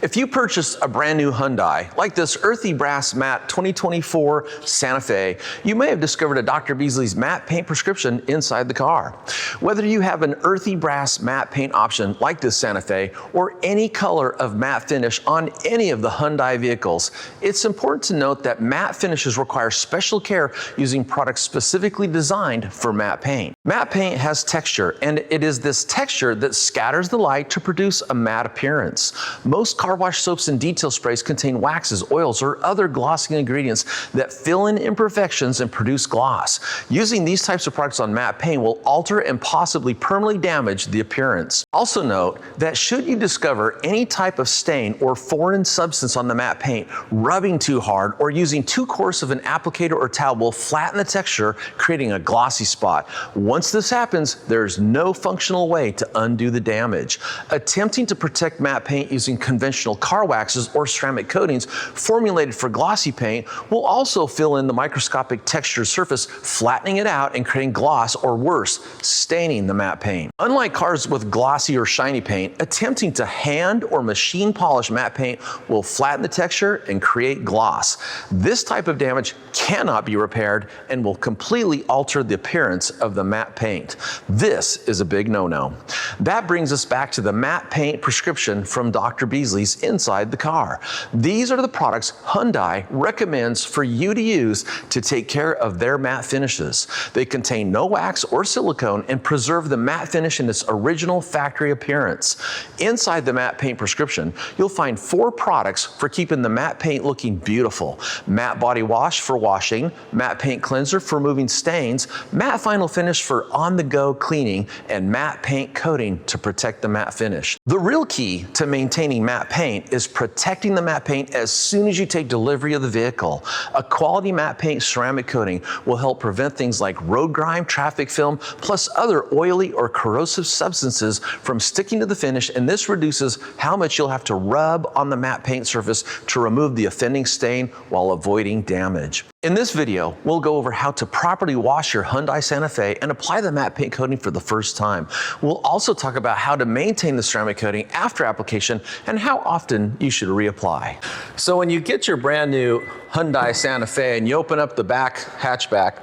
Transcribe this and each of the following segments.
If you purchase a brand new Hyundai, like this Earthy Brass Matte 2024 Santa Fe, you may have discovered a Dr. Beasley's matte paint prescription inside the car. Whether you have an Earthy Brass matte paint option like this Santa Fe or any color of matte finish on any of the Hyundai vehicles, it's important to note that matte finishes require special care using products specifically designed for matte paint. Matte paint has texture, and it is this texture that scatters the light to produce a matte appearance. Most car wash soaps and detail sprays contain waxes, oils, or other glossing ingredients that fill in imperfections and produce gloss. Using these types of products on matte paint will alter and possibly permanently damage the appearance. Also note that should you discover any type of stain or foreign substance on the matte paint, rubbing too hard or using too coarse of an applicator or towel will flatten the texture, creating a glossy spot. Once this happens, there's no functional way to undo the damage. Attempting to protect matte paint using conventional car waxes or ceramic coatings formulated for glossy paint will also fill in the microscopic textured surface, flattening it out and creating gloss, or worse, staining the matte paint. Unlike cars with glossy or shiny paint, attempting to hand or machine polish matte paint will flatten the texture and create gloss. This type of damage cannot be repaired and will completely alter the appearance of the matte paint. This is a big no-no. That brings us back to the matte paint prescription from Dr. Beasley's inside the car. These are the products Hyundai recommends for you to use to take care of their matte finishes. They contain no wax or silicone and preserve the matte finish in its original factory appearance. Inside the matte paint prescription, you'll find 4 products for keeping the matte paint looking beautiful. Matte body wash for washing, matte paint cleanser for removing stains, matte final finish for on-the-go cleaning, and matte paint coating to protect the matte finish. The real key to maintaining matte paint is protecting the matte paint as soon as you take delivery of the vehicle. A quality matte paint ceramic coating will help prevent things like road grime, traffic film, plus other oily or corrosive substances from sticking to the finish, and this reduces how much you'll have to rub on the matte paint surface to remove the offending stain while avoiding damage. In this video, we'll go over how to properly wash your Hyundai Santa Fe and apply the matte paint coating for the first time. We'll also talk about how to maintain the ceramic coating after application and how often you should reapply. So when you get your brand new Hyundai Santa Fe and you open up the back hatchback,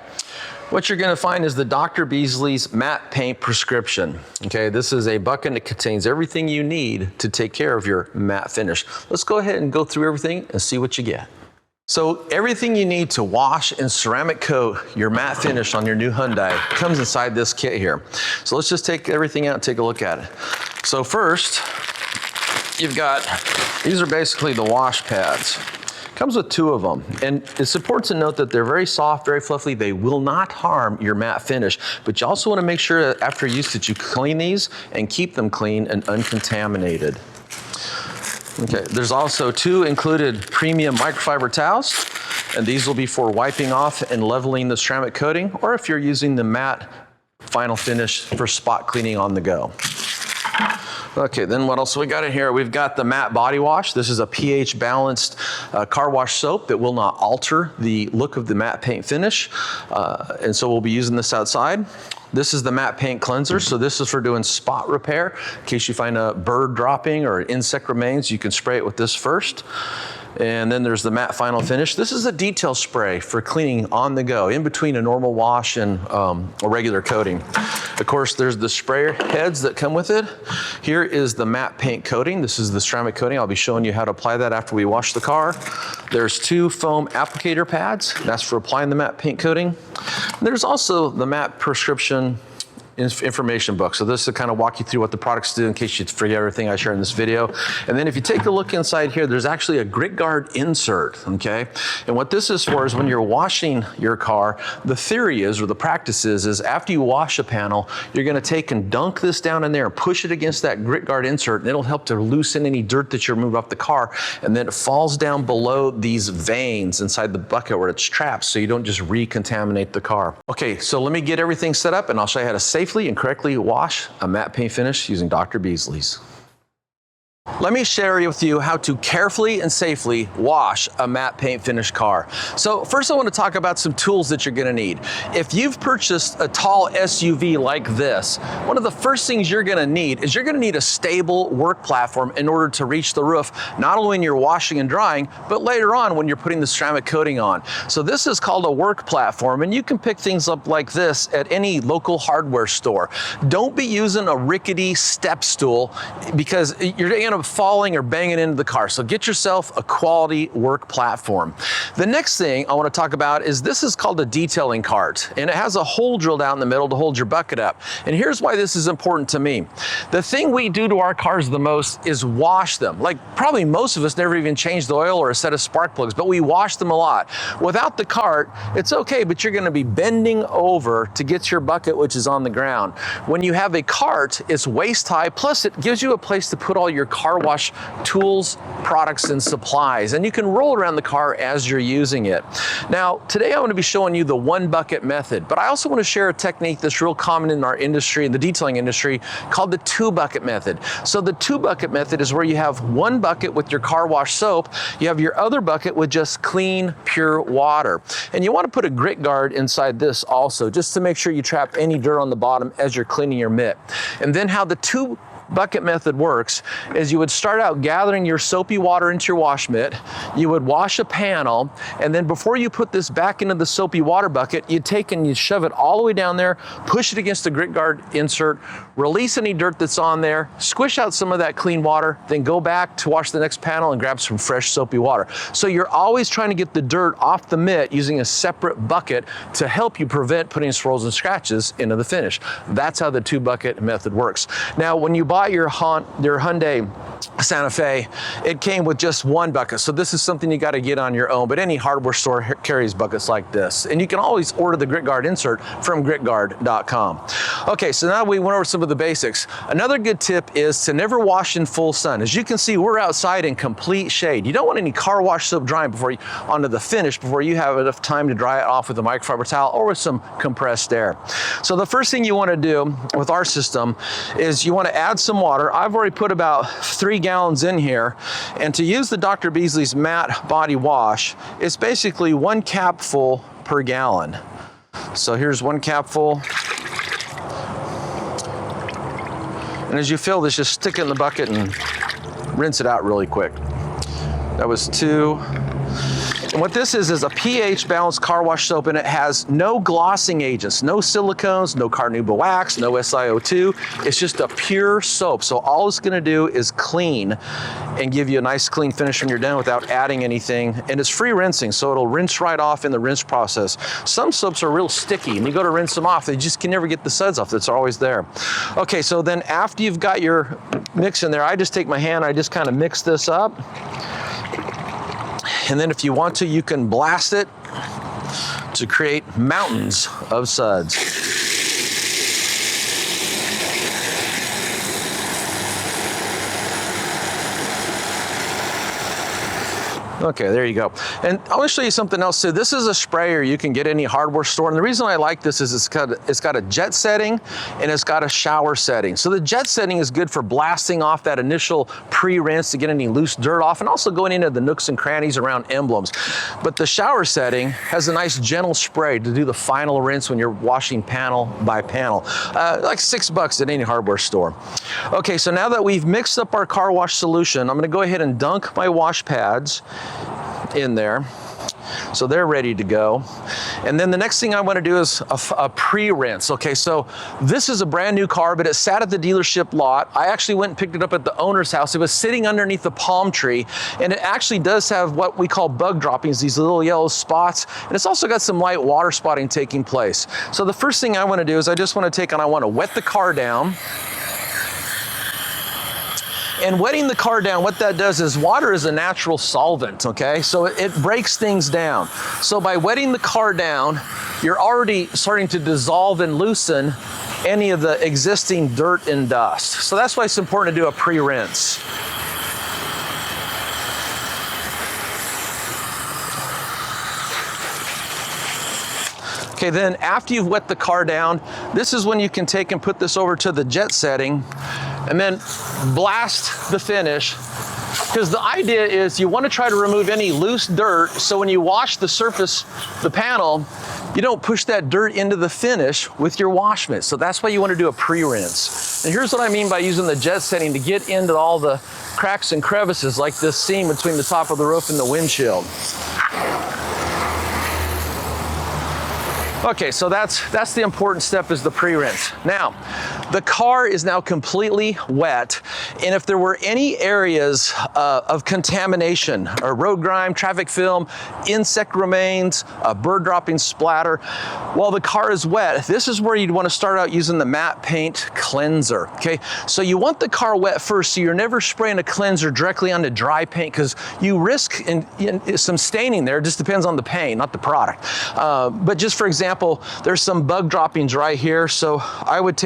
what you're gonna find is the Dr. Beasley's matte paint prescription. Okay, this is a bucket that contains everything you need to take care of your matte finish. Let's go ahead and go through everything and see what you get. So everything you need to wash and ceramic coat your matte finish on your new Hyundai comes inside this kit here. So let's just take everything out and take a look at it. So first, you've got, these are basically the wash pads. Comes with 2 of them, and it's important to note that they're very soft, very fluffy. They will not harm your matte finish, but you also want to make sure that after use that you clean these and keep them clean and uncontaminated. Okay, there's also 2 included premium microfiber towels, and these will be for wiping off and leveling the ceramic coating, or if you're using the matte final finish for spot cleaning on the go. Okay, then what else we got in here? We've got the matte body wash. This is a pH balanced car wash soap that will not alter the look of the matte paint finish. And so we'll be using this outside. This is the matte paint cleanser. So this is for doing spot repair. In case you find a bird dropping or insect remains, you can spray it with this first. And then there's the matte final finish. This is a detail spray for cleaning on the go, in between a normal wash and a regular coating. Of course, there's the sprayer heads that come with it. Here is the matte paint coating. This is the ceramic coating. I'll be showing you how to apply that after we wash the car. There's 2 foam applicator pads. That's for applying the matte paint coating. There's also the matte prescription information book. So this will kind of walk you through what the products do in case you forget everything I share in this video. And then if you take a look inside here, there's actually a grit guard insert, okay? And what this is for is when you're washing your car, the theory is, or the practice is after you wash a panel, you're gonna take and dunk this down in there and push it against that grit guard insert, and it'll help to loosen any dirt that you remove off the car, and then it falls down below these veins inside the bucket where it's trapped, so you don't just recontaminate the car. Okay, so let me get everything set up and I'll show you how to safely and correctly wash a matte paint finish using Dr. Beasley's. Let me share with you how to carefully and safely wash a matte paint finish car. So first I want to talk about some tools that you're going to need. If you've purchased a tall SUV like this, one of the first things you're going to need is you're going to need a stable work platform in order to reach the roof, not only when you're washing and drying, but later on when you're putting the ceramic coating on. So this is called a work platform, and you can pick things up like this at any local hardware store. Don't be using a rickety step stool because you're going to end up falling or banging into the car. So get yourself a quality work platform. The next thing I want to talk about is this is called a detailing cart, and it has a hole drilled out in the middle to hold your bucket up. And here's why this is important to me. The thing we do to our cars the most is wash them. Like probably most of us never even changed the oil or a set of spark plugs, but we wash them a lot. Without the cart, it's okay, but you're going to be bending over to get your bucket, which is on the ground. When you have a cart, it's waist high, plus it gives you a place to put all your car wash tools, products, and supplies, and you can roll around the car as you're using it. Now, today I'm going to be showing you the one bucket method, but I also want to share a technique that's real common in our industry, in the detailing industry, called the two bucket method. So the two bucket method is where you have one bucket with your car wash soap, you have your other bucket with just clean, pure water. And you want to put a grit guard inside this also, just to make sure you trap any dirt on the bottom as you're cleaning your mitt. And then how the two bucket method works is you would start out gathering your soapy water into your wash mitt, you would wash a panel, and then before you put this back into the soapy water bucket, you take and you shove it all the way down there, push it against the grit guard insert, release any dirt that's on there, squish out some of that clean water, then go back to wash the next panel and grab some fresh soapy water. So you're always trying to get the dirt off the mitt using a separate bucket to help you prevent putting swirls and scratches into the finish. That's how the two bucket method works. Now, when you buy your Hyundai Santa Fe, it came with just one bucket. So this is something you got to get on your own, but any hardware store carries buckets like this. And you can always order the grit guard insert from gritguard.com. Okay, so now we went over some of the basics. Another good tip is to never wash in full sun. As you can see, we're outside in complete shade. You don't want any car wash soap drying onto the finish before you have enough time to dry it off with a microfiber towel or with some compressed air. So the first thing you want to do with our system is you want to add some water. I've already put about 3 gallons in here, and to use the Dr. Beasley's matte body wash, it's basically 1 capful per gallon. So here's 1 capful, and as you fill this, just stick it in the bucket and rinse it out really quick. That was 2. And what this is a pH balanced car wash soap, and it has no glossing agents, no silicones, no carnauba wax, no SiO2. It's just a pure soap. So all it's gonna do is clean and give you a nice clean finish when you're done without adding anything. And it's free rinsing, so it'll rinse right off in the rinse process. Some soaps are real sticky, and you go to rinse them off, they just can never get the suds off. That's always there. Okay, so then after you've got your mix in there, I just take my hand, I just kind of mix this up. And then if you want to, you can blast it to create mountains of suds. Okay, there you go. And I want to show you something else too. This is a sprayer you can get any hardware store. And the reason I like this is it's got a jet setting and it's got a shower setting. So the jet setting is good for blasting off that initial pre-rinse to get any loose dirt off and also going into the nooks and crannies around emblems. But the shower setting has a nice gentle spray to do the final rinse when you're washing panel by panel. Like $6 at any hardware store. Okay, so now that we've mixed up our car wash solution, I'm gonna go ahead and dunk my wash pads in there. So they're ready to go. And then the next thing I want to do is a pre-rinse. Okay, so this is a brand new car, but it sat at the dealership lot. I actually went and picked it up at the owner's house. It was sitting underneath the palm tree, and it actually does have what we call bug droppings, these little yellow spots, and it's also got some light water spotting taking place. So the first thing I want to do is I just want to take and I want to wet the car down. And wetting the car down, what that does is water is a natural solvent, okay? So it breaks things down. So by wetting the car down, you're already starting to dissolve and loosen any of the existing dirt and dust. So that's why it's important to do a pre-rinse. Okay, then after you've wet the car down, this is when you can take and put this over to the jet setting. and then blast the finish. Because the idea is you want to try to remove any loose dirt, so when you wash the surface, the panel, you don't push that dirt into the finish with your wash mitt. So that's why you want to do a pre-rinse. And here's what I mean by using the jet setting to get into all the cracks and crevices, like this seam between the top of the roof and the windshield. Okay, so that's the important step, is the pre-rinse. Now, the car is now completely wet, and if there were any areas of contamination, or road grime, traffic film, insect remains, bird dropping splatter, while the car is wet, this is where you'd want to start out using the matte paint cleanser, okay? So you want the car wet first, so you're never spraying a cleanser directly onto dry paint, because you risk some staining there. It just depends on the paint, not the product. But just for example, there's some bug droppings right here. So I would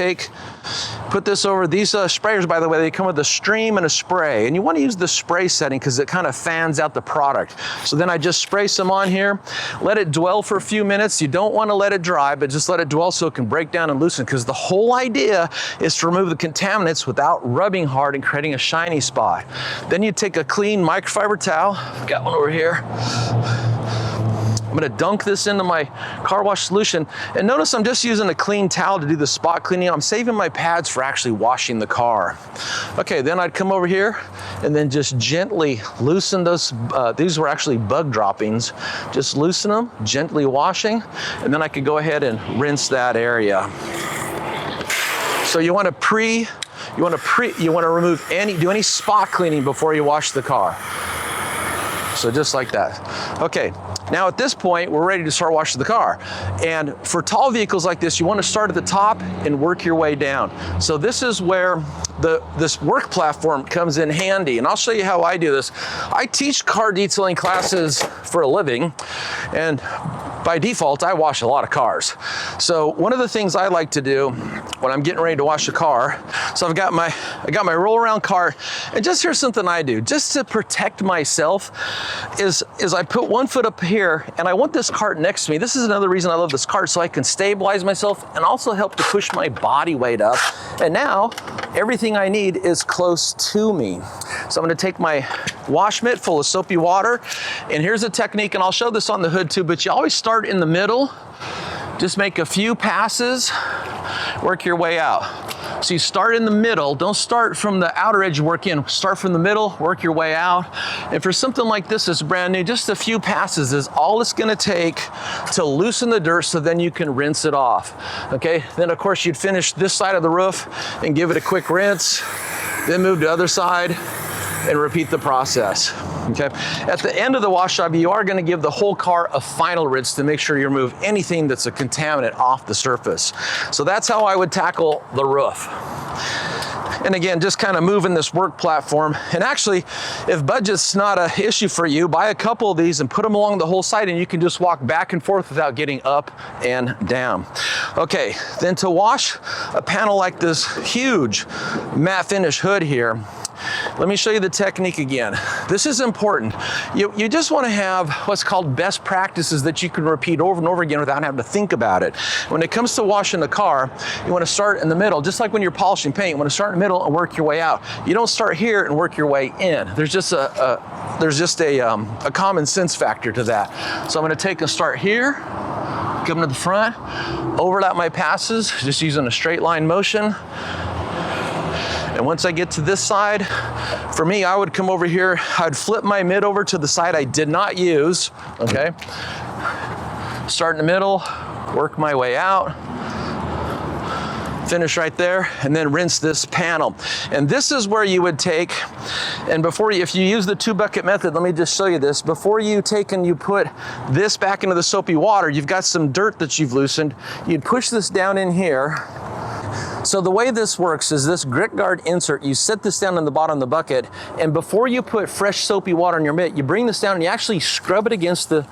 put this over these sprayers, by the way, they come with a stream and a spray. And you want to use the spray setting because it kind of fans out the product. So then I just spray some on here, let it dwell for a few minutes. You don't want to let it dry, but just let it dwell so it can break down and loosen, because the whole idea is to remove the contaminants without rubbing hard and creating a shiny spot. Then you take a clean microfiber towel. I've got one over here. I'm gonna dunk this into my car wash solution. And notice I'm just using a clean towel to do the spot cleaning. I'm saving my pads for actually washing the car. Okay, then I'd come over here and then just gently loosen those. These were actually bug droppings. Just loosen them, gently washing, and then I could go ahead and rinse that area. So you want to remove do any spot cleaning before you wash the car. So just like that. Okay, now at this point, we're ready to start washing the car. And for tall vehicles like this, you want to start at the top and work your way down. So this is where this work platform comes in handy. And I'll show you how I do this. I teach car detailing classes for a living, and by default, I wash a lot of cars. So one of the things I like to do when I'm getting ready to wash a car, so I got my roll around cart, and just here's something I do, just to protect myself, is I put one foot up here, and I want this cart next to me. This is another reason I love this cart, so I can stabilize myself and also help to push my body weight up. And now everything I need is close to me. So I'm gonna take my wash mitt full of soapy water, and here's a technique, and I'll show this on the hood too, but you always start in the middle, just make a few passes, work your way out. So you start in the middle, don't start from the outer edge, work in. Start from the middle, work your way out. And for something like this that's brand new, just a few passes is all it's gonna take to loosen the dirt, so then you can rinse it off, okay? Then of course you'd finish this side of the roof and give it a quick rinse, then move to the other side and repeat the process, okay? At the end of the wash job, you are gonna give the whole car a final rinse to make sure you remove anything that's a contaminant off the surface. So that's how I would tackle the roof. And again, just kind of moving this work platform. And actually, if budget's not an issue for you, buy a couple of these and put them along the whole side, and you can just walk back and forth without getting up and down. Okay, then to wash a panel like this huge matte finish hood here, let me show you the technique again. This is important. You just want to have what's called best practices that you can repeat over and over again without having to think about it. When it comes to washing the car, you want to start in the middle, just like when you're polishing paint. You want to start in the middle and work your way out. You don't start here and work your way in. There's just a common sense factor to that. So I'm going to take and start here, come to the front, overlap my passes, just using a straight line motion. And once I get to this side, for me, I would come over here, I'd flip my mitt over to the side I did not use, okay? Start in the middle, work my way out, finish right there, and then rinse this panel. And this is where you would take, and if you use the 2-bucket method, let me just show you this. Before you take and you put this back into the soapy water, you've got some dirt that you've loosened. You'd push this down in here. So the way this works is this grit guard insert, you set this down in the bottom of the bucket, and before you put fresh soapy water in your mitt, you bring this down and you actually scrub it against the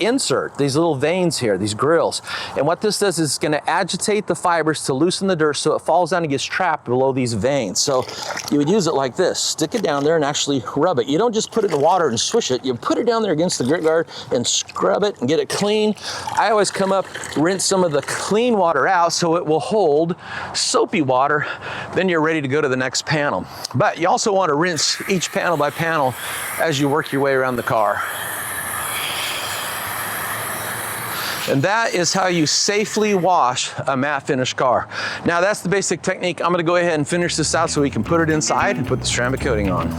insert, these little veins here, these grills. And what this does is it's gonna agitate the fibers to loosen the dirt so it falls down and gets trapped below these veins. So you would use it like this, stick it down there and actually rub it. You don't just put it in water and swish it, you put it down there against the grit guard and scrub it and get it clean. I always come up, rinse some of the clean water out so it will hold soapy water, then you're ready to go to the next panel. But you also want to rinse each panel by panel as you work your way around the car. And that is how you safely wash a matte finish car. Now that's the basic technique. I'm gonna go ahead and finish this out so we can put it inside and put the ceramic coating on.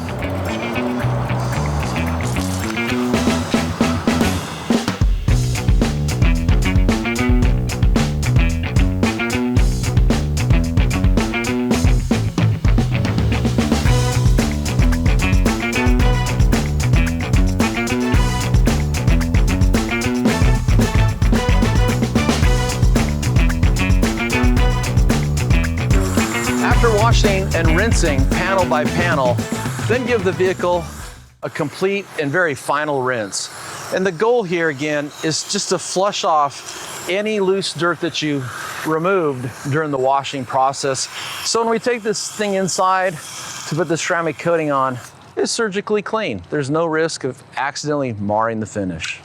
After washing and rinsing panel by panel, then give the vehicle a complete and very final rinse. And the goal here again is just to flush off any loose dirt that you removed during the washing process. So when we take this thing inside to put the ceramic coating on, it's surgically clean. There's no risk of accidentally marring the finish.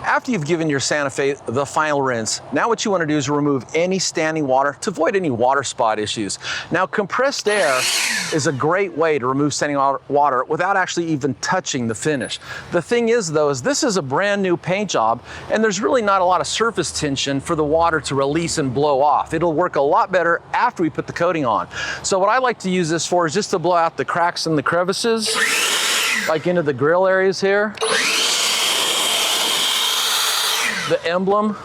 After you've given your Santa Fe the final rinse, now what you want to do is remove any standing water to avoid any water spot issues. Now, compressed air is a great way to remove standing water without actually even touching the finish. The thing is though, is this is a brand new paint job and there's really not a lot of surface tension for the water to release and blow off. It'll work a lot better after we put the coating on. So what I like to use this for is just to blow out the cracks and the crevices, like into the grill areas here. The emblem.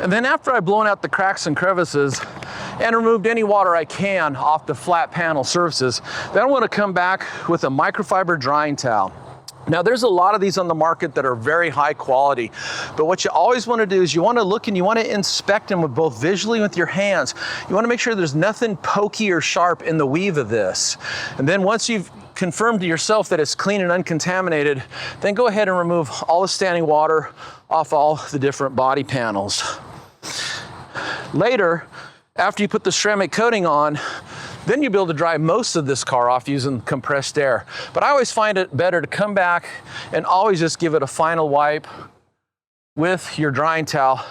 And then after I've blown out the cracks and crevices and removed any water I can off the flat panel surfaces, then I want to come back with a microfiber drying towel. Now there's a lot of these on the market that are very high quality, but what you always want to do is you want to look and you want to inspect them with both visually and with your hands. You want to make sure there's nothing pokey or sharp in the weave of this. And then once you've confirmed to yourself that it's clean and uncontaminated, then go ahead and remove all the standing water off all the different body panels. Later, after you put the ceramic coating on, then you'll be able to dry most of this car off using compressed air. But I always find it better to come back and always just give it a final wipe with your drying towel,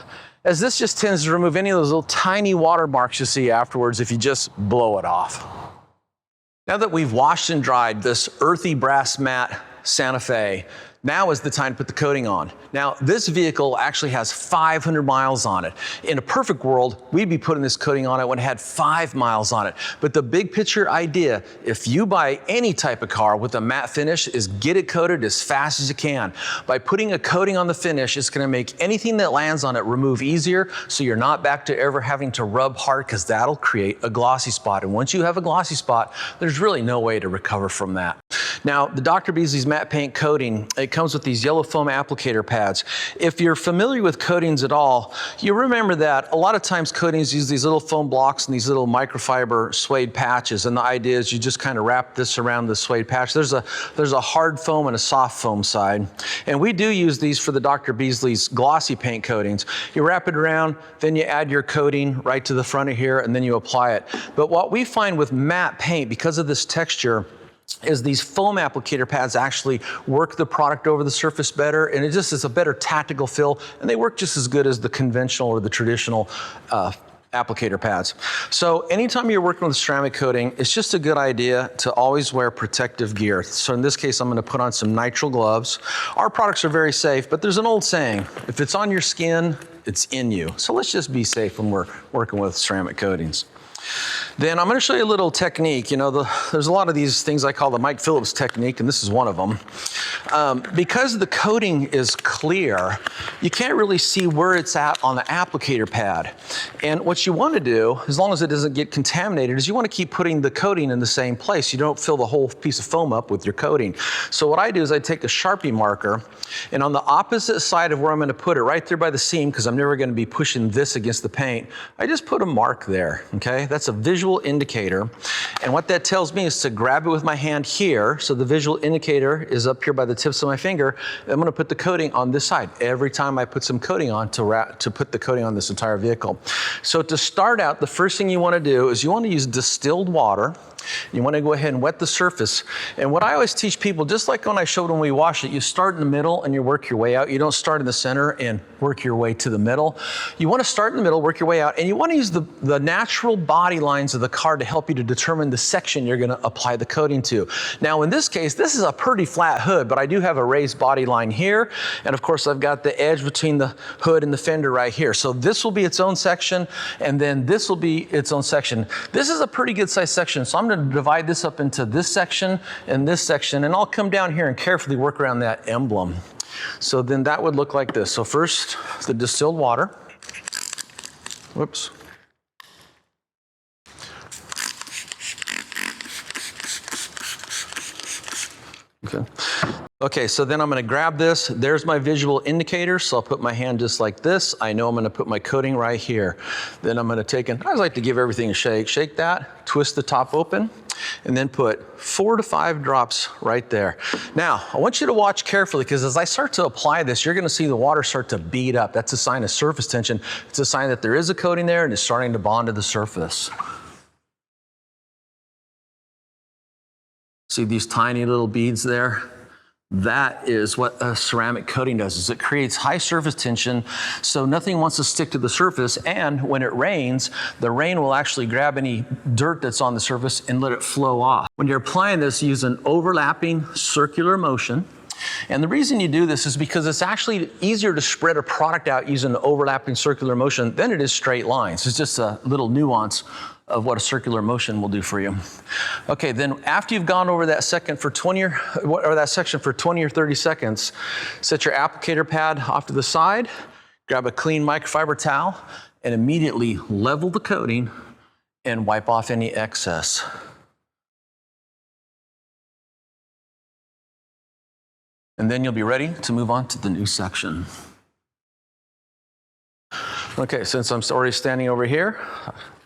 as this just tends to remove any of those little tiny watermarks you see afterwards if you just blow it off. Now that we've washed and dried this Earthy Brass Matte Santa Fe, now is the time to put the coating on. Now, this vehicle actually has 500 miles on it. In a perfect world, we'd be putting this coating on it when it had 5 miles on it. But the big picture idea, if you buy any type of car with a matte finish, is get it coated as fast as you can. By putting a coating on the finish, it's gonna make anything that lands on it remove easier, so you're not back to ever having to rub hard, because that'll create a glossy spot. And once you have a glossy spot, there's really no way to recover from that. Now, the Dr. Beasley's matte paint coating, it comes with these yellow foam applicator pads. If you're familiar with coatings at all, you remember that a lot of times coatings use these little foam blocks and these little microfiber suede patches, and the idea is you just kind of wrap this around the suede patch. There's a hard foam and a soft foam side, and we do use these for the Dr. Beasley's glossy paint coatings. You wrap it around, then you add your coating right to the front of here, and then you apply it. But what we find with matte paint, because of this texture, is these foam applicator pads actually work the product over the surface better, and it just is a better tactical feel, and they work just as good as the conventional or the traditional applicator pads. So anytime you're working with ceramic coating, it's just a good idea to always wear protective gear. So in this case, I'm gonna put on some nitrile gloves. Our products are very safe, but there's an old saying, if it's on your skin, it's in you. So let's just be safe when we're working with ceramic coatings. Then I'm going to show you a little technique. You know, there's a lot of these things I call the Mike Phillips technique, and this is one of them. Because the coating is clear, you can't really see where it's at on the applicator pad. And what you want to do, as long as it doesn't get contaminated, is you want to keep putting the coating in the same place. You don't fill the whole piece of foam up with your coating. So what I do is I take a Sharpie marker, and on the opposite side of where I'm going to put it, right there by the seam, because I'm never going to be pushing this against the paint, I just put a mark there, okay? That's a visual indicator. And what that tells me is to grab it with my hand here, so the visual indicator is up here by the tips of my finger. I'm going to put the coating on this side every time I put some coating on to put the coating on this entire vehicle. So to start out, the first thing you want to do is you want to use distilled water. You want to go ahead and wet the surface. And what I always teach people, just like when I showed when we wash it, you start in the middle and you work your way out. You don't start in the center and work your way to the middle. You want to start in the middle, work your way out, and you want to use the natural body lines of the car to help you to determine the section you're going to apply the coating to. Now in this case, this is a pretty flat hood, but I do have a raised body line here. And of course I've got the edge between the hood and the fender right here. So this will be its own section, and then this will be its own section. This is a pretty good sized section, so I'm going to divide this up into this section, and I'll come down here and carefully work around that emblem. So then that would look like this. So first, the distilled water. Whoops. Okay, so then I'm going to grab this. There's my visual indicator, so I'll put my hand just like this. I know I'm going to put my coating right here. Then I'm going to take, and I like to give everything a shake. Shake that, twist the top open, and then put 4 to 5 drops right there. Now, I want you to watch carefully, because as I start to apply this, you're going to see the water start to bead up. That's a sign of surface tension. It's a sign that there is a coating there and it's starting to bond to the surface. See these tiny little beads there? That is what a ceramic coating does, is it creates high surface tension, so nothing wants to stick to the surface, and when it rains, the rain will actually grab any dirt that's on the surface and let it flow off. When you're applying this, use an overlapping circular motion. And the reason you do this is because it's actually easier to spread a product out using an overlapping circular motion than it is straight lines. It's just a little nuance of what a circular motion will do for you. Okay, then after you've gone over that section for 20 or 30 seconds, set your applicator pad off to the side, grab a clean microfiber towel, and immediately level the coating and wipe off any excess. And then you'll be ready to move on to the new section. Okay, since I'm already standing over here,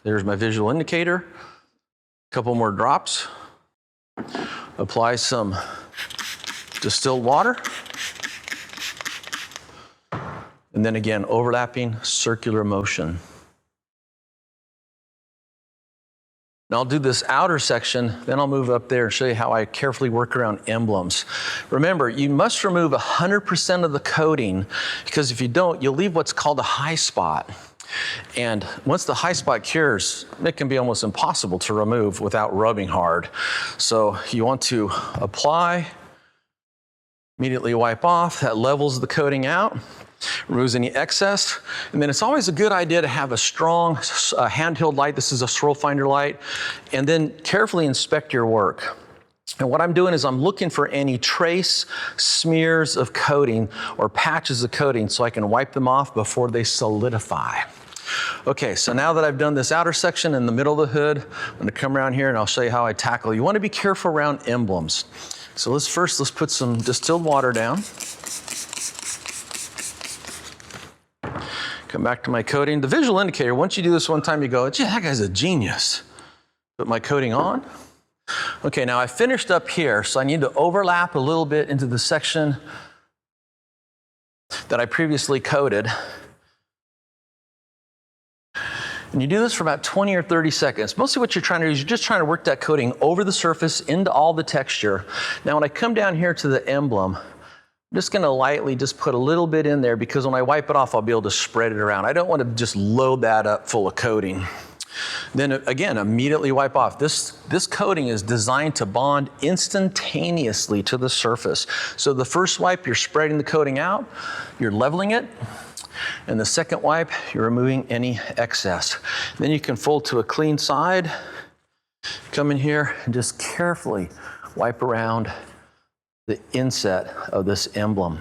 there's my visual indicator. A couple more drops. Apply some distilled water. And then again, overlapping circular motion. Now I'll do this outer section, then I'll move up there and show you how I carefully work around emblems. Remember, you must remove 100% of the coating, because if you don't, you'll leave what's called a high spot. And once the high spot cures, it can be almost impossible to remove without rubbing hard. So you want to apply, immediately wipe off. That levels the coating out, removes any excess. And then it's always a good idea to have a strong handheld light. This is a swirl finder light. And then carefully inspect your work. And what I'm doing is I'm looking for any trace smears of coating or patches of coating so I can wipe them off before they solidify. Okay, so now that I've done this outer section in the middle of the hood, I'm going to come around here and I'll show you how I tackle. You want to be careful around emblems. So let's put some distilled water down. Come back to my coating. The visual indicator, once you do this one time, you go, gee, that guy's a genius. Put my coating on. Okay, now I finished up here, so I need to overlap a little bit into the section that I previously coated. And you do this for about 20 or 30 seconds. Mostly what you're trying to do is you're just trying to work that coating over the surface into all the texture. Now when I come down here to the emblem, I'm just going to lightly just put a little bit in there, because when I wipe it off, I'll be able to spread it around. I don't want to just load that up full of coating. Then again, immediately wipe off. This coating is designed to bond instantaneously to the surface. So the first wipe, you're spreading the coating out, you're leveling it. And the second wipe, you're removing any excess. Then you can fold to a clean side, come in here and just carefully wipe around the inset of this emblem.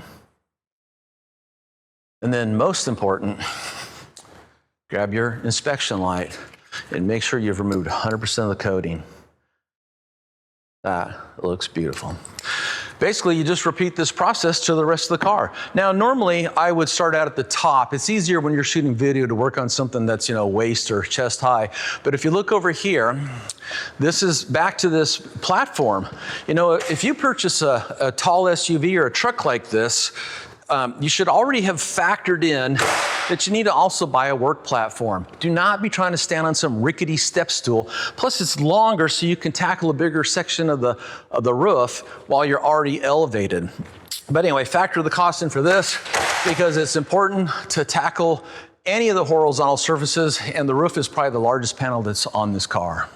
And then most important, grab your inspection light and make sure you've removed 100% of the coating. That looks beautiful. Basically, you just repeat this process to the rest of the car. Now, normally I would start out at the top. It's easier when you're shooting video to work on something that's, waist or chest high. But if you look over here, this is back to this platform. If you purchase a tall SUV or a truck like this, you should already have factored in that you need to also buy a work platform. Do not be trying to stand on some rickety step stool. Plus it's longer so you can tackle a bigger section of the roof while you're already elevated. But anyway, factor the cost in for this because it's important to tackle any of the horizontal surfaces, and the roof is probably the largest panel that's on this car.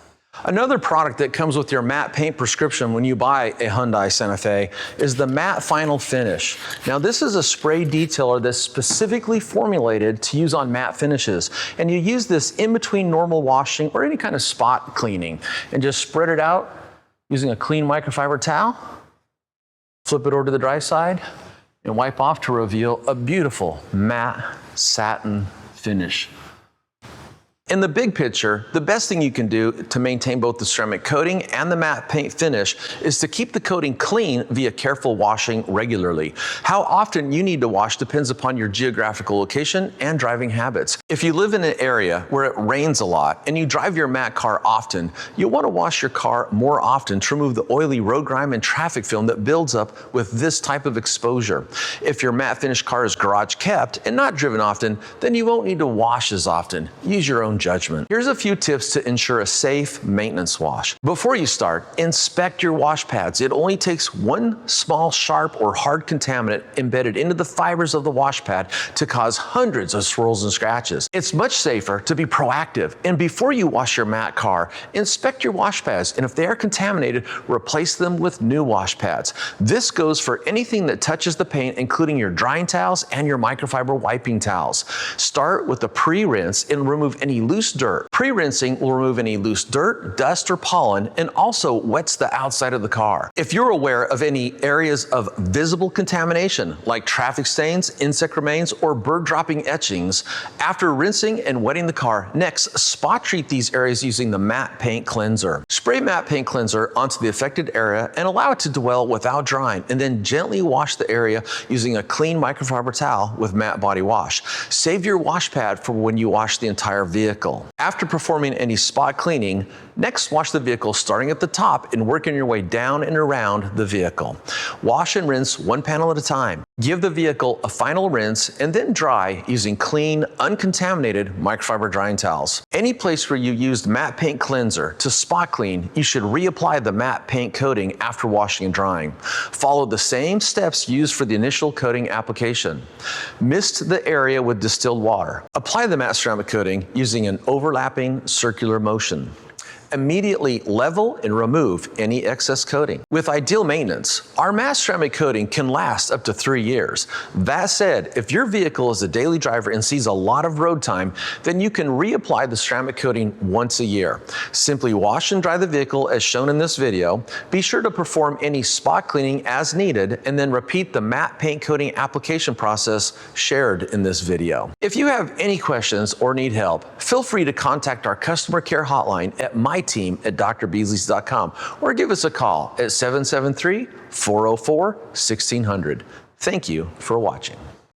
Another product that comes with your matte paint prescription when you buy a Hyundai Santa Fe is the Matte Final Finish. Now this is a spray detailer that's specifically formulated to use on matte finishes. And you use this in between normal washing or any kind of spot cleaning and just spread it out using a clean microfiber towel, flip it over to the dry side and wipe off to reveal a beautiful matte satin finish. In the big picture, the best thing you can do to maintain both the ceramic coating and the matte paint finish is to keep the coating clean via careful washing regularly. How often you need to wash depends upon your geographical location and driving habits. If you live in an area where it rains a lot and you drive your matte car often, you'll want to wash your car more often to remove the oily road grime and traffic film that builds up with this type of exposure. If your matte finish car is garage kept and not driven often, then you won't need to wash as often. Use your own judgment. Here's a few tips to ensure a safe maintenance wash. Before you start, inspect your wash pads. It only takes one small sharp or hard contaminant embedded into the fibers of the wash pad to cause hundreds of swirls and scratches. It's much safer to be proactive, and before you wash your matte car, inspect your wash pads, and if they are contaminated, replace them with new wash pads. This goes for anything that touches the paint, including your drying towels and your microfiber wiping towels. Start with a pre-rinse and remove any loose dirt. Pre-rinsing will remove any loose dirt, dust, or pollen, and also wets the outside of the car. If you're aware of any areas of visible contamination, like traffic stains, insect remains, or bird dropping etchings, after rinsing and wetting the car, next spot treat these areas using the matte paint cleanser. Spray matte paint cleanser onto the affected area and allow it to dwell without drying, and then gently wash the area using a clean microfiber towel with matte body wash. Save your wash pad for when you wash the entire vehicle. After performing any spot cleaning, next wash the vehicle starting at the top and working your way down and around the vehicle. Wash and rinse one panel at a time. Give the vehicle a final rinse and then dry using clean, uncontaminated microfiber drying towels. Any place where you used matte paint cleanser to spot clean, you should reapply the matte paint coating after washing and drying. Follow the same steps used for the initial coating application. Mist the area with distilled water. Apply the matte ceramic coating using an overlapping circular motion. Immediately level and remove any excess coating. With ideal maintenance, our matte ceramic coating can last up to 3 years. That said, if your vehicle is a daily driver and sees a lot of road time, then you can reapply the ceramic coating once a year. Simply wash and dry the vehicle as shown in this video. Be sure to perform any spot cleaning as needed, and then repeat the matte paint coating application process shared in this video. If you have any questions or need help, feel free to contact our customer care hotline at myteam@drbeasleys.com or give us a call at 773-404-1600. Thank you for watching.